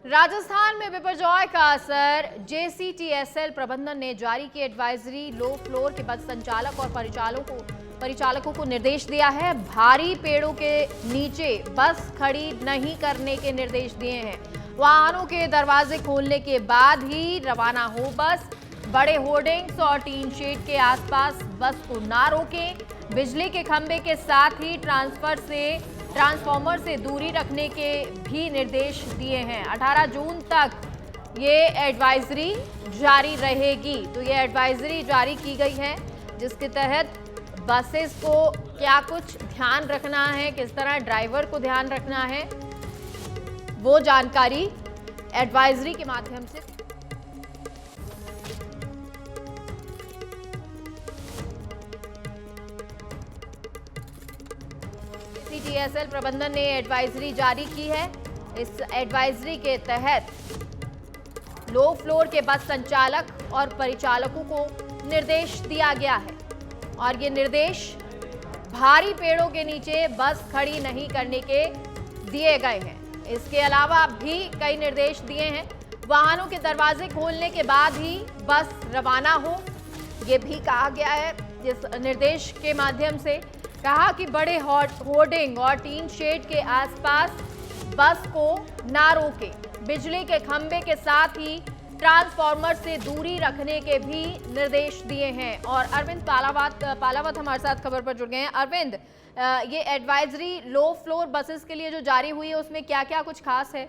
राजस्थान में बिपरजॉय का असर। जेसीटीएसएल प्रबंधन ने जारी की एडवाइजरी। लो फ्लोर के बस संचालक और परिचालकों को निर्देश दिया है। भारी पेड़ों के नीचे बस खड़ी नहीं करने के निर्देश दिए हैं। वाहनों के दरवाजे खोलने के बाद ही रवाना हो बस। बड़े होर्डिंग्स और टीन शेड के आसपास बस को ना रोकें। बिजली के खंभे के साथ ही ट्रांसफार्मर से दूरी रखने के भी निर्देश दिए हैं। 18 जून तक ये एडवाइजरी जारी रहेगी। तो ये एडवाइजरी जारी की गई है जिसके तहत बसेस को क्या कुछ ध्यान रखना है, किस तरह ड्राइवर को ध्यान रखना है, वो जानकारी एडवाइजरी के माध्यम से जेसीटीएसएल प्रबंधन ने एडवाइजरी जारी की है। इस एडवाइजरी के तहत लो फ्लोर के बस संचालक और परिचालकों को निर्देश दिया गया है और ये निर्देश भारी पेड़ों के नीचे बस खड़ी नहीं करने के दिए गए हैं। इसके अलावा भी कई निर्देश दिए हैं। वाहनों के दरवाजे खोलने के बाद ही बस रवाना हो, ये भी कहा गया है। इस निर्देश के माध्यम से कहा कि बड़े होर्डिंग और टीन शेड के आसपास बस को ना रोके। बिजली के खंभे के साथ ही ट्रांसफार्मर से दूरी रखने के भी निर्देश दिए हैं। और अरविंद पालावत हमारे साथ खबर पर जुड़ गए हैं। अरविंद, ये एडवाइजरी लो फ्लोर बसेस के लिए जो जारी हुई है उसमें क्या क्या कुछ खास है?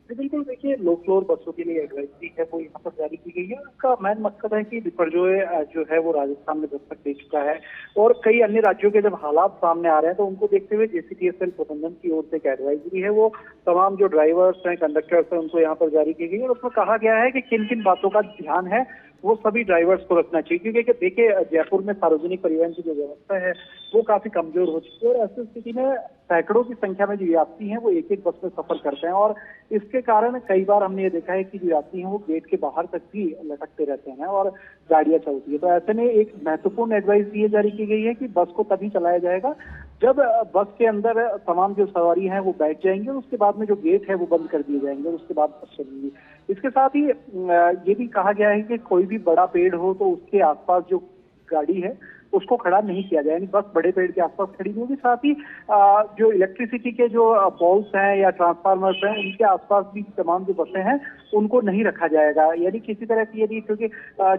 बिल्कुल, देखिए, लो फ्लोर बसों के लिए एडवाइजरी है वो यहाँ पर जारी की गई है। उसका मेन मकसद है कि बिपरजॉय जो है वो राजस्थान में दस्तक दे चुका है और कई अन्य राज्यों के जब हालात सामने आ रहे हैं तो उनको देखते हुए जेसीटीएसएल प्रबंधन की ओर से एक एडवाइजरी है वो तमाम जो ड्राइवर्स हैं, कंडक्टर्स हैं, उनको यहाँ पर जारी की गई है। और उसमें कहा गया है कि किन किन बातों का ध्यान है वो सभी ड्राइवर्स को रखना चाहिए, क्योंकि देखिए जयपुर में सार्वजनिक परिवहन की जो व्यवस्था है वो काफी कमजोर हो चुकी है और ऐसी स्थिति में सैकड़ों की संख्या में जो यात्री हैं वो एक एक बस में सफर करते हैं और इसके कारण कई बार हमने ये देखा है कि जो यात्री हैं वो गेट के बाहर तक भी लटकते रहते हैं और गाड़ियां चलती है। तो ऐसे में एक महत्वपूर्ण एडवाइस ये जारी की गई है कि बस को तभी चलाया जाएगा जब बस के अंदर तमाम जो सवारी हैं वो बैठ जाएंगे और उसके बाद में जो गेट है वो बंद कर दिए जाएंगे और उसके बाद बस चलेंगी। इसके साथ ही ये भी कहा गया है कि कोई भी बड़ा पेड़ हो तो उसके आसपास जो गाड़ी है उसको खड़ा नहीं किया जाए, यानी बस बड़े पेड़ के आसपास खड़ी होगी। साथ ही जो इलेक्ट्रिसिटी के जो पोल्स हैं या ट्रांसफार्मर्स हैं उनके आसपास भी तमाम जो बसें हैं उनको नहीं रखा जाएगा, यानी किसी तरह की यदि, क्योंकि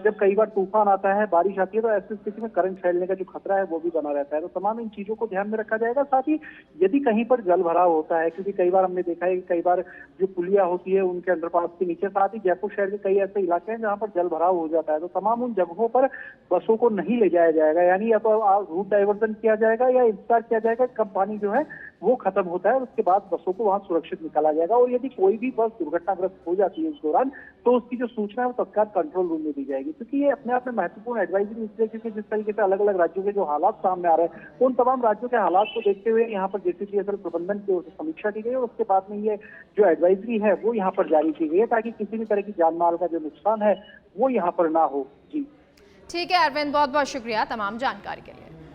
जब कई बार तूफान आता है, बारिश आती है तो ऐसी स्थिति में करंट फैलने का जो खतरा है वो भी बना रहता है। तो तमाम इन चीजों को ध्यान में रखा जाएगा। साथ ही यदि कहीं पर जल भराव होता है, क्योंकि कई बार हमने देखा है कि कई बार जो पुलिया होती है उनके अंडरपास के नीचे, साथ ही जयपुर शहर के कई ऐसे इलाके हैं जहाँ पर जल भराव हो जाता है, तो तमाम उन जगहों पर बसों को नहीं ले जाया जाएगा, यानी या तो रूट डाइवर्जन किया जाएगा या इंतजार किया जाएगा कब पानी जो है वो खत्म होता है और उसके बाद बसों को वहां सुरक्षित निकाला जाएगा। और यदि कोई भी बस दुर्घटनाग्रस्त हो जाती है इस दौरान तो उसकी जो सूचना है वो तत्काल कंट्रोल रूम में दी जाएगी। क्योंकि ये अपने आप में महत्वपूर्ण एडवाइजरी इसलिए क्योंकि जिस तरीके से अलग अलग राज्यों के जो हालात सामने आ रहे हैं उन तमाम राज्यों के हालात को देखते हुए यहाँ पर जेसीटीएसएल प्रबंधन की ओर से समीक्षा की गई और उसके बाद में ये जो एडवाइजरी है वो यहाँ पर जारी की गई है ताकि किसी भी तरह की जान माल का जो नुकसान है वो यहाँ पर ना हो। जी ठीक है अरविंद, बहुत बहुत शुक्रिया तमाम जानकारी के लिए।